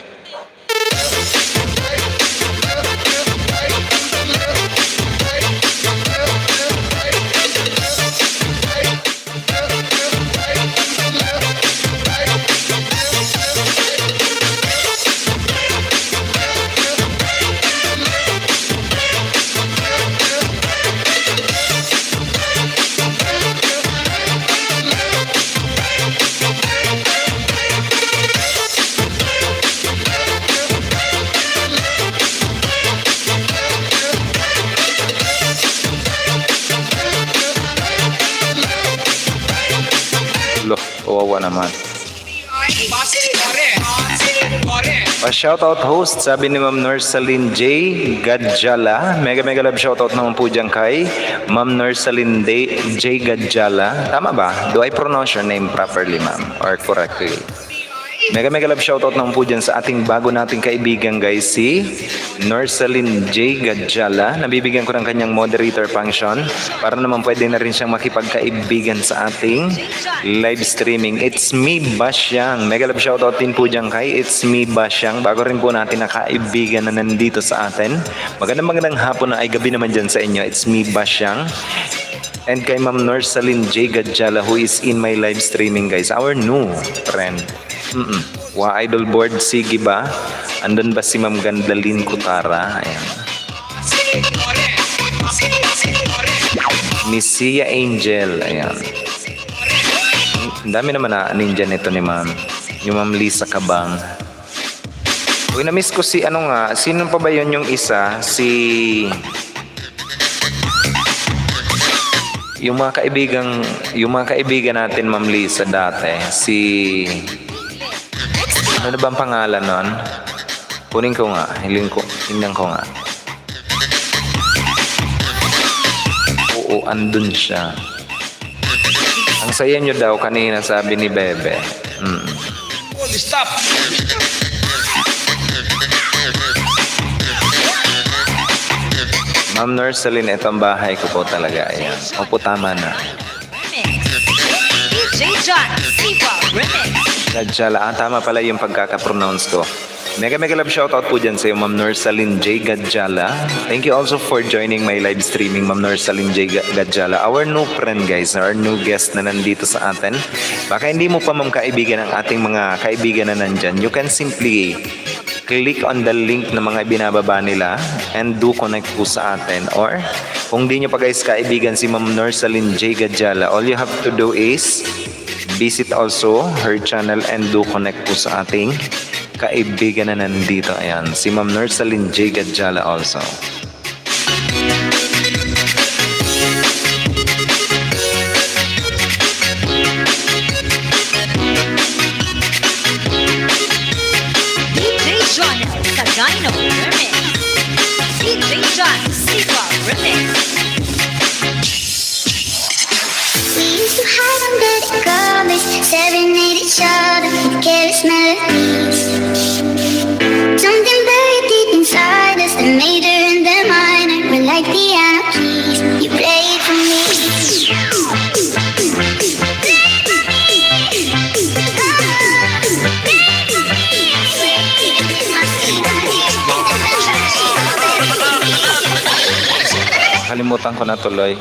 Kawawa naman. Shoutout host, sabi ni Ma'am Nursaline J. Gadjala. Mega love shoutout naman po dyan kay Ma'am Nursaline J. Gadjala. Tama ba? Do I pronounce your name properly, ma'am? Or correctly? Mega love shoutout naman po dyan sa ating bago nating kaibigan guys, si Norsalin J. Gadjala. Nabibigyan ko ng kanyang moderator function para naman pwede na rin siyang makipagkaibigan sa ating live streaming. It's me Basyang. Mega love shoutout din po dyan kay It's me Basyang. Bago rin po natin na kaibigan na nandito sa atin. Magandang hapon na ay gabi naman dyan sa inyo. It's me Basyang. And kay Ma'am Norsalin J. Gadjala who is in my live streaming guys. Our new friend. Wa Idol Board, sige ba? Andun ba si Ma'am Gandalin Kutara? Ayan. Miss Sia Angel. Ayan. Ang dami naman na ninja nito ni Ma'am. Yung Ma'am Lisa Kabang. Uy, na-miss ko si ano nga. Sino pa ba yun yung isa? Yung mga kaibigan natin Ma'am Lisa dati. Ano na bang pangalan nun? Kunin ko nga. Tingnan ko nga. Oo, andun siya. Ang saya nyo daw kanina, sabi ni Bebe. Stop! Ma'am Norsalin, ito ang bahay ko po talaga. Ayan. Opo, tama na. DJ John, Sipa Remix. Gadjala. Tama pala yung pagkaka-pronounce ko. Mega love shoutout po dyan sa iyo, Ma'am Norsalin J. Gadjala. Thank you also for joining my live streaming, Ma'am Norsalin J. Gadjala. Our new friend guys, our new guest na nandito sa atin. Baka hindi mo pa Ma'am kaibigan ang ating mga kaibigan na nandyan. You can simply click on the link na mga binababa nila and do connect po sa atin. Or kung di nyo pa guys kaibigan si Ma'am Norsalin J. Gadjala, all you have to do is visit also her channel and do connect po sa ating kaibigan na nandito. Ayan, si Ma'am Norsalin J. Gadjala also. DJ John, Sagino Remix. DJ John, Sipa Remix. We used to hide under the covers, serenade each other with careless melodies. Something buried deep inside us, the major and the minor were like piano keys. You played for me. Kalimutan ko na tuloy.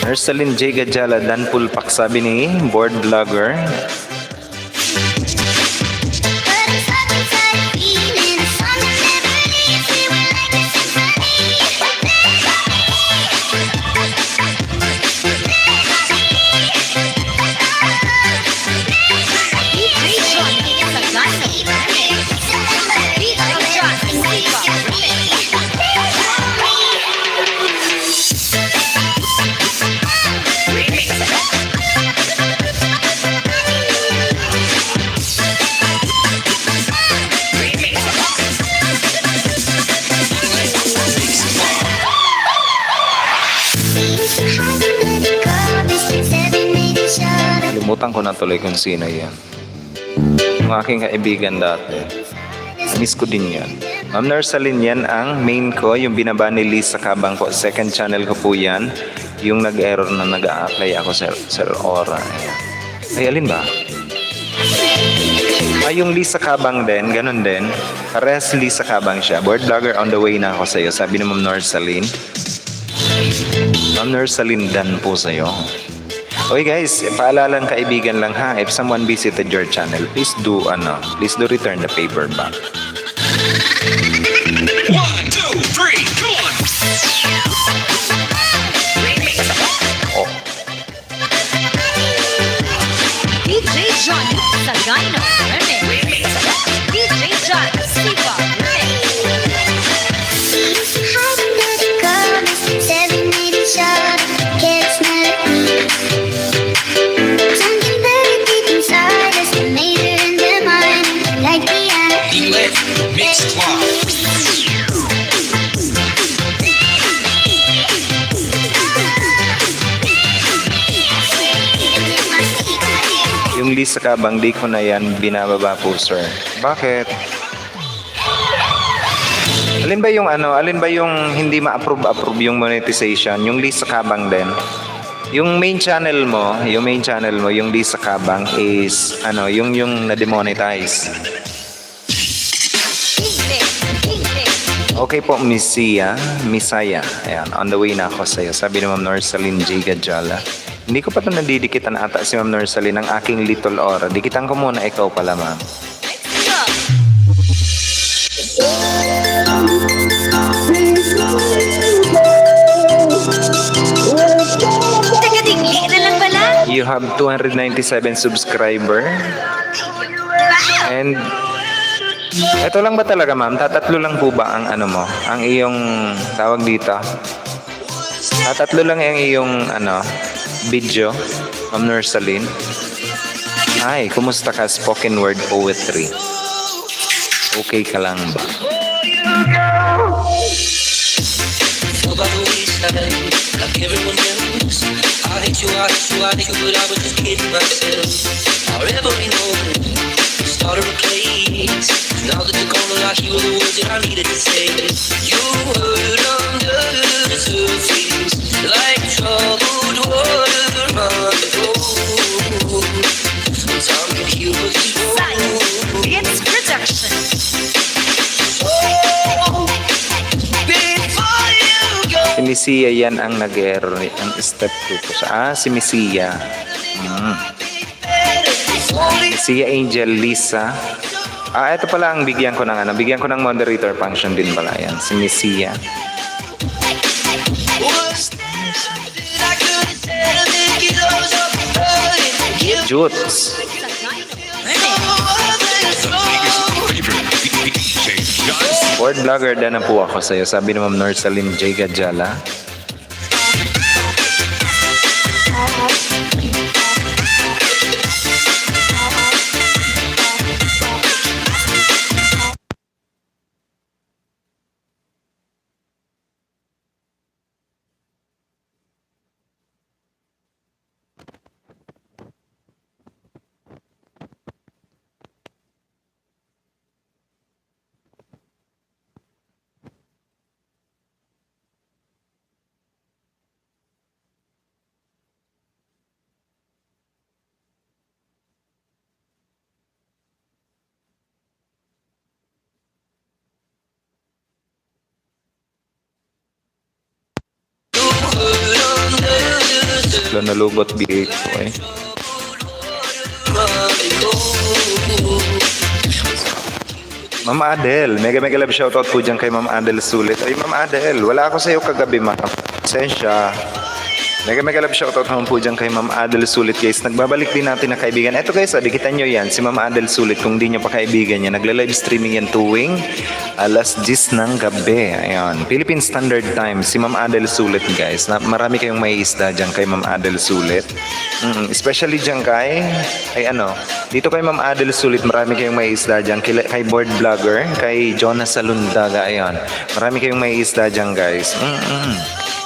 Norsalin J. Gadjala, Danpul Pak, sabi ni board vlogger. Kalimutan ko na tuloy kung sino yan. Yung aking kaibigan dati. Miss ko din yan. Ma'am Norsalin, yan ang main ko. Yung binaba ni Lisa Kabang po. Second channel ko po yan. Yung nag-error na nag-a-apply ako sa Aura. Ayan. Ay, alin ba? Ay, yung Lisa Kabang din. Ganun din. Parehas Lisa Kabang siya. Board vlogger on the way na ako sa'yo. Sabi ni Ma'am Norsalin. Ma'am Norsalin dan po sa'yo. Okay guys, paalalang kaibigan lang ha. If someone visited your channel, please do return the paper back. 1, 2, 3, go on! Oh, DJ John, Sagino Remix. DJ John, Sipa Remix. We used to hide under the covers, serenade each other with careless melodies. Something buried deep inside us, the major and the minor, like piano keys. Mix Club. yung Yung list sa kabang, di ko na yan binababa po, sir. Bakit? Alin ba yung hindi ma-approve yung monetization? Yung list sa kabang din. Yung main channel mo, yung list sa kabang is, yung na-demonetize. Okay po, Misaya. Ayan, on the way na ako sa'yo. Sabi ni Ma'am Norsaline J. Gadjala. Hindi ko pa ito nandidikitan ata si Ma'am Norsaline, ang aking little aura. Dikitan ko muna, ikaw pala, ma'am. Taga-tingli na lang pala. You have 297 subscriber. And ito lang ba talaga, ma'am? Tatatlo lang po ba ang mo? Ang iyong tawag dito? Tatatlo lang ang iyong video, Ma'am Norsaline. Ay, kumusta ka? Spoken word poetry. Okay ka lang ba? Like everyone else, I hate you, but I was just kidding myself. Our every moment started a place. Now that you're gone, I hear the words that I needed to say. You hurt under the surface, like troubled water on the floor. Time can heal what is wrong. It's production. Si Misia yan ang nag-error. Ang step 2 ko siya. Si Misia. Misia Angel Lisa. Ito pala ang bigyan ko ng Bigyan ko ng moderator function din pala yan. Si Misia. Jutes. Word vlogger din na po ako sa'yo. Sabi ni Ma'am Norsaline J. Gadjala. Nalubot bigay ko eh. Ma'am Adel, mega love shoutout po dyan kay Ma'am Adel Sulit. Ay Ma'am Adel, wala ako sa'yo kagabi, ma'am. Pasensya. Mega love shoutout naman po dyan kay Ma'am Adel Sulit, guys. Nagbabalik din natin na kaibigan. Eto guys, dikitan nyo yan. Si Ma'am Adel Sulit, kung di nyo pa kaibigan niya, nagla-live streaming yan tuwing alas 10 ng gabi. Ayan. Philippine Standard Time. Si Ma'am Adel Sulit, guys. Marami kayong may isda dyan kay Ma'am Adel Sulit. Especially dyan dito kay Ma'am Adel Sulit, marami kayong may isda dyan. Kay Board Vlogger, kay Jonas Salundaga. Ayan. Marami kayong may isda dyan, guys.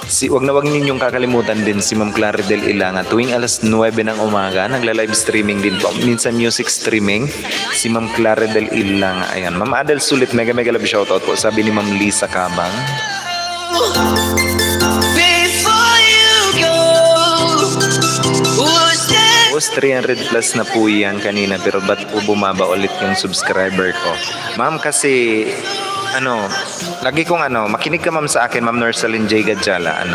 Wag ninyong kakalimutan din si Ma'am Claridel Ilanga tuwing alas 9 ng umaga nagla-live streaming din po, minsan music streaming si Ma'am Claridel Ilanga. Ayan, Ma'am Adel Sulit, mega love shoutout po, sabi ni Ma'am Lisa Kabang. Was 300 plus na po yan kanina, pero ba't po bumaba ulit yung subscriber ko? Ma'am, kasi lagi kong makinig ka ma'am sa akin, Ma'am Norsaline J. Gadjala,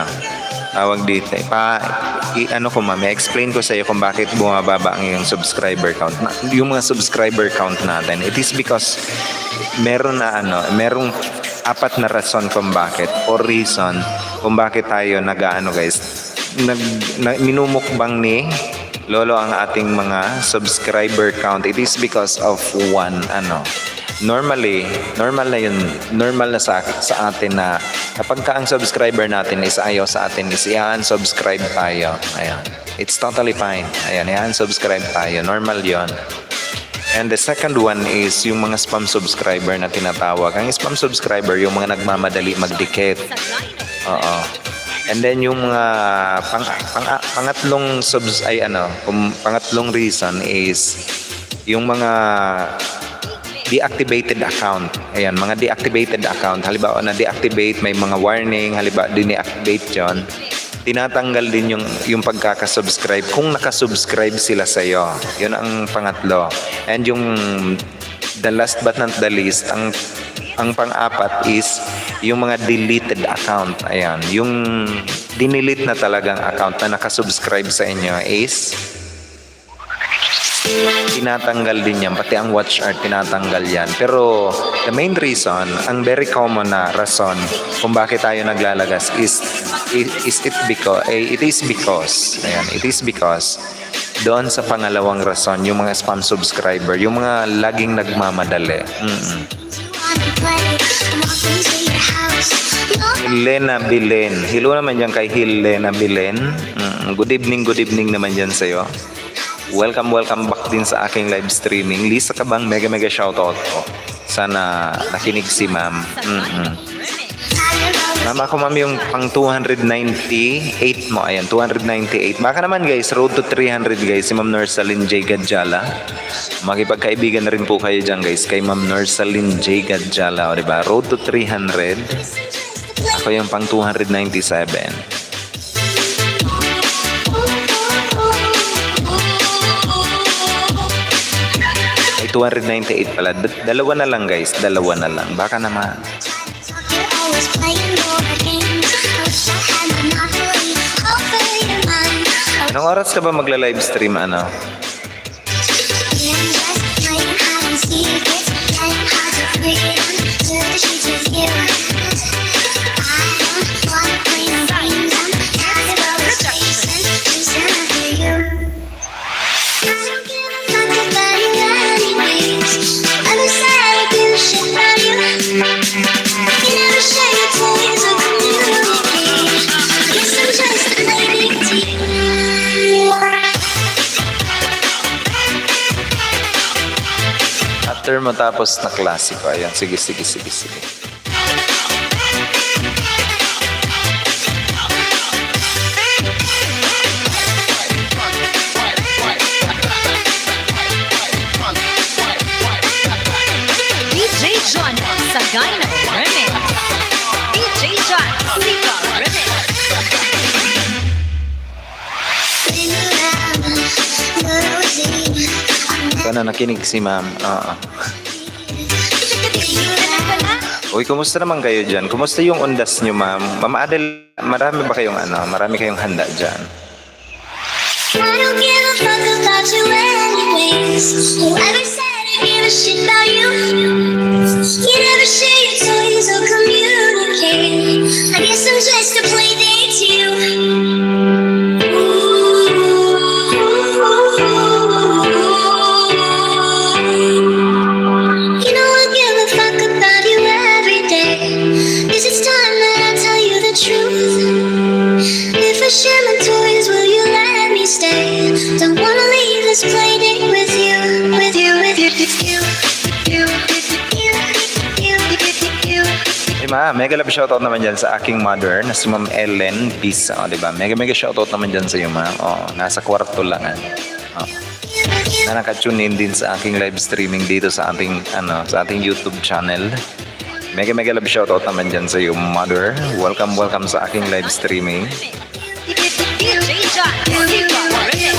tawag dito. Ma'am, explain ko sa iyo kung bakit bumababa ang iyong subscriber count. Yung mga subscriber count natin, it is because merong 4 na rason kung bakit, or reason kung bakit tayo minumukbang ni Lolo ang ating mga subscriber count. It is because of normal na sa atin na kapag ang subscriber natin is ayaw sa atin, is i-unsubscribe tayo. Ayan. It's totally fine. Ayan, i-unsubscribe tayo. Normal yon. And the second one is yung mga spam subscriber na tinatawag. Ang spam subscriber, yung mga nagmamadali magdikit. Oo. And then yung pangatlong pangatlong reason is yung mga deactivated account. Ayan, mga deactivated account. Halimbawa na deactivate, may mga warning, halimbawa deactivate 'yon. Tinatanggal din yung pagkaka-subscribe kung naka-subscribe sila sa iyo. 'Yun ang pangatlo. And yung the last but not the least, ang pang-apat is yung mga deleted account. Ayan, yung dinelete na talagang account na naka-subscribe sa inyo is tinatanggal din yan, pati ang watch art tinatanggal yan. Pero the main reason, ang very common na rason kung bakit tayo naglalagas is it is because doon sa pangalawang rason, yung mga spam subscriber, yung mga laging nagmamadali. Helena Bilen. Hello naman dyan kay Helena Bilen. Good evening naman dyan sa'yo. Welcome back din sa aking live streaming. Lisa ka bang mega shoutout ko? Sana nakinig si ma'am. Ma'am, ako ma'am yung pang 298 mo. Ayan, 298. Baka naman guys, road to 300 guys. Si Ma'am Norsalin J. Gadjala. Makipagkaibigan na rin po kayo dyan guys. Kay Ma'am Norsalin J. Gadjala. O diba? Road to 300. Ako yung pang 297. Ay, 298 pala. Dalawa na lang guys. Dalawa na lang. Baka naman. Anong oras ka ba magla-live stream, ano? After mo tapos na klasiko. Ayan, sige. DJ John Sagano Remix. DJ John Sika Remix. Ikaw na nakinig si ma'am. Uy, kumusta naman kayo dyan? Kumusta yung undas nyo, ma'am? Ma'am Adel, marami kayong handa dyan? I don't give a fuck about you anyways. Whoever said I give a shit about you? You never share your toys or communicate. I guess I'm just a play date to you. You know I give a fuck about you every day. 'Cause it's time that I tell you the truth. If I share my toys, will you let me stay? Don't wanna leave this playdate with you. Hey ma'am, mega love shoutout naman dyan sa aking mother na si Ma'am Ellen Pisa. O, diba? Mega shoutout naman dyan sa iyo, ma'am. O, nasa kwarto lang. O. Na nakatune in din sa aking live streaming dito sa ating YouTube channel. Mega love shoutout naman dyan sa iyo, mother. Welcome sa aking live streaming. DJ John Sika Remix.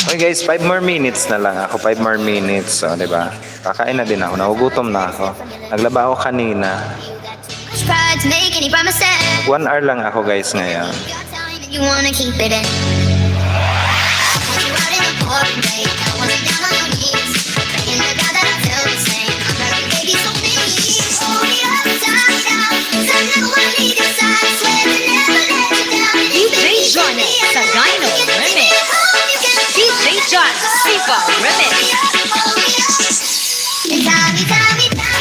Okay guys, 5 more minutes na lang ako. 5 more minutes. So, diba? Kakain na din ako. Nagugutom na ako. Naglaba ako kanina. pride to make any promises. 1 hour lang ako guys ngayon. You got time and you wanna keep it in. I want you out in the pouring rain. I want you down on your knees, praying to God that I feel the same. I'm like, baby, so please hold me upside down. 'Cause I never wanna leave your side. I swear to never let you down. And if DJ you John give me a sa light, Dino you can Remix. take me home, you can DJ John Sipa Remix. hold me up. And tie me down.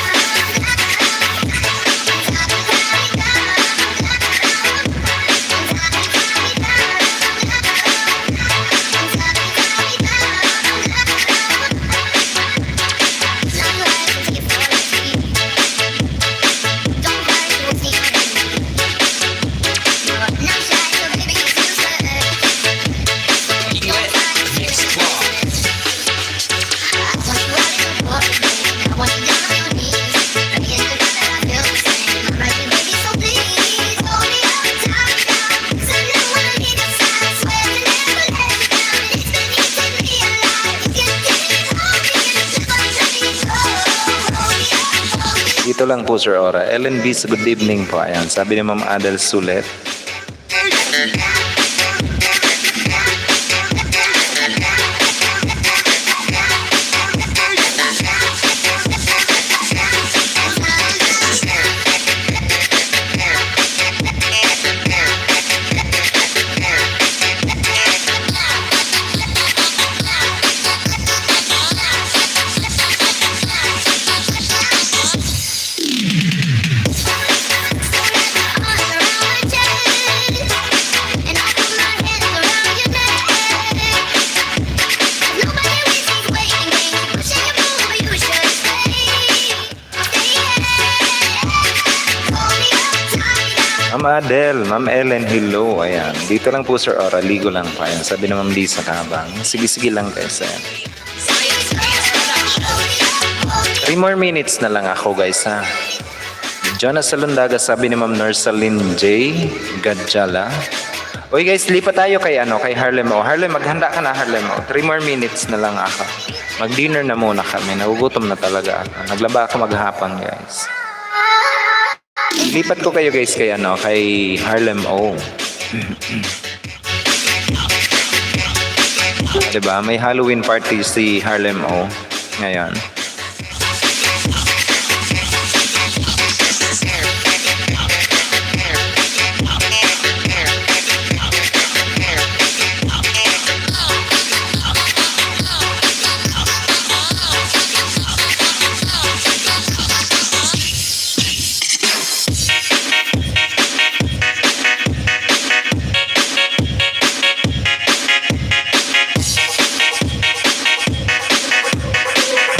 Mix Club. Dito lang po Sir Ora. Ellen B, good evening po. Ayan, sabi ni Ma'am Adel Sulet. Ma'am Adel, Ma'am Ellen, hello. Ayan, dito lang po Sir Ora. Ligo lang po. Ayan, sabi ni Ma'am Lisa Kabang. Sige-sige lang guys. Ayan. 3 more minutes na lang ako guys ha. Jonas Salundaga, sabi ni Ma'am Nursaline J. Gadjala. Oy guys, lipat tayo kay Harlem O. Harlem, maghanda ka na Harlem O. 3 more minutes na lang ako. Mag-dinner na muna kami. Nagugutom na talaga ako. Naglaba ako maghapon guys. Lipat ko kayo guys kay Harlem O. Diba? May Halloween party si Harlem O ngayon.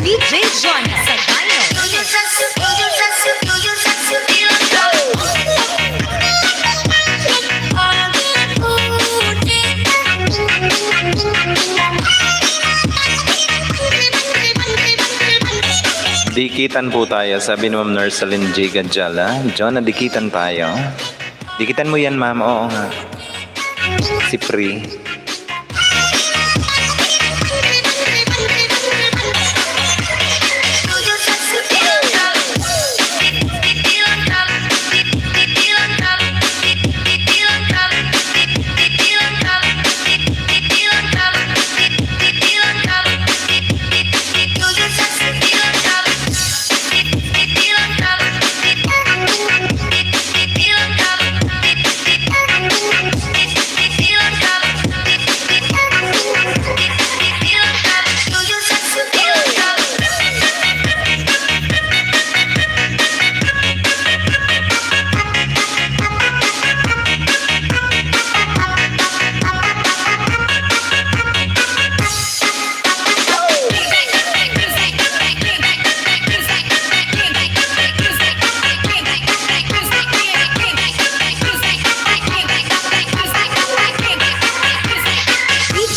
DJ John sa Dino. Dikitan po tayo, sabi ni Ma'am Nursaline J. Gadjala. John, dikitan tayo. Dikitan mo yan, ma'am. Oo nga. Si Pri.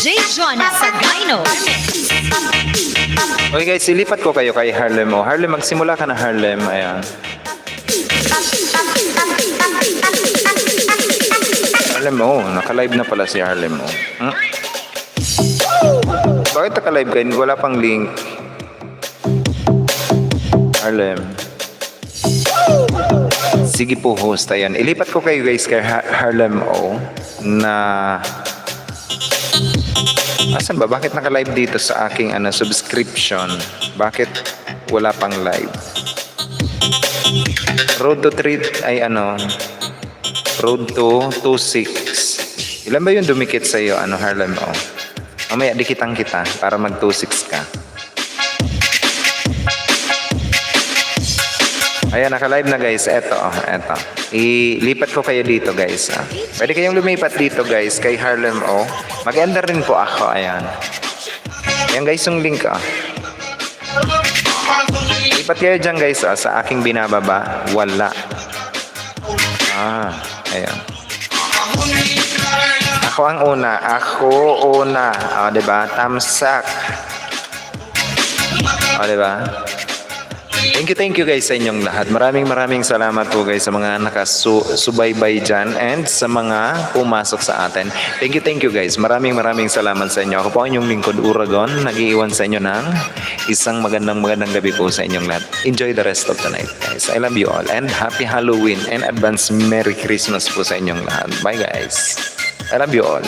DJ John sa Dino. Okay guys, ilipat ko kayo kay Harlem O. Harlem, magsimula ka na Harlem. Ayan. Harlem O, naka-live na pala si Harlem O. Hmm? Bakit naka-live kayo? Wala pang link. Harlem. Sige po, host. Ayan. Ilipat ko kayo guys kay Harlem O na... Asan ba? Bakit naka-live dito sa aking subscription? Bakit wala pang live? Road to 3 ay Road to 26. Ilan ba yung dumikit sa iyo, Harlem O? Mamaya dikitang kita para mag 26 ka. Ayan, naka-live na guys. Eto. Ilipat ko kayo dito guys. Pwede kayong lumipat dito guys kay Harlem O. Mag-ender rin po ako. Ayan. Ayan guys yung link. Lipat kayo dyan guys sa aking binababa. Wala. Ayan. Ako ang una. Diba? Tamsak. Diba? Thank you guys sa inyong lahat. Maraming salamat po guys sa mga nakasubaybay dyan and sa mga pumasok sa atin. Thank you guys. Maraming salamat sa inyo. Ako po ang inyong lingkod Uragon. Nag-iiwan sa inyo ng isang magandang gabi po sa inyong lahat. Enjoy the rest of the night guys. I love you all and happy Halloween and advance Merry Christmas po sa inyong lahat. Bye guys. I love you all.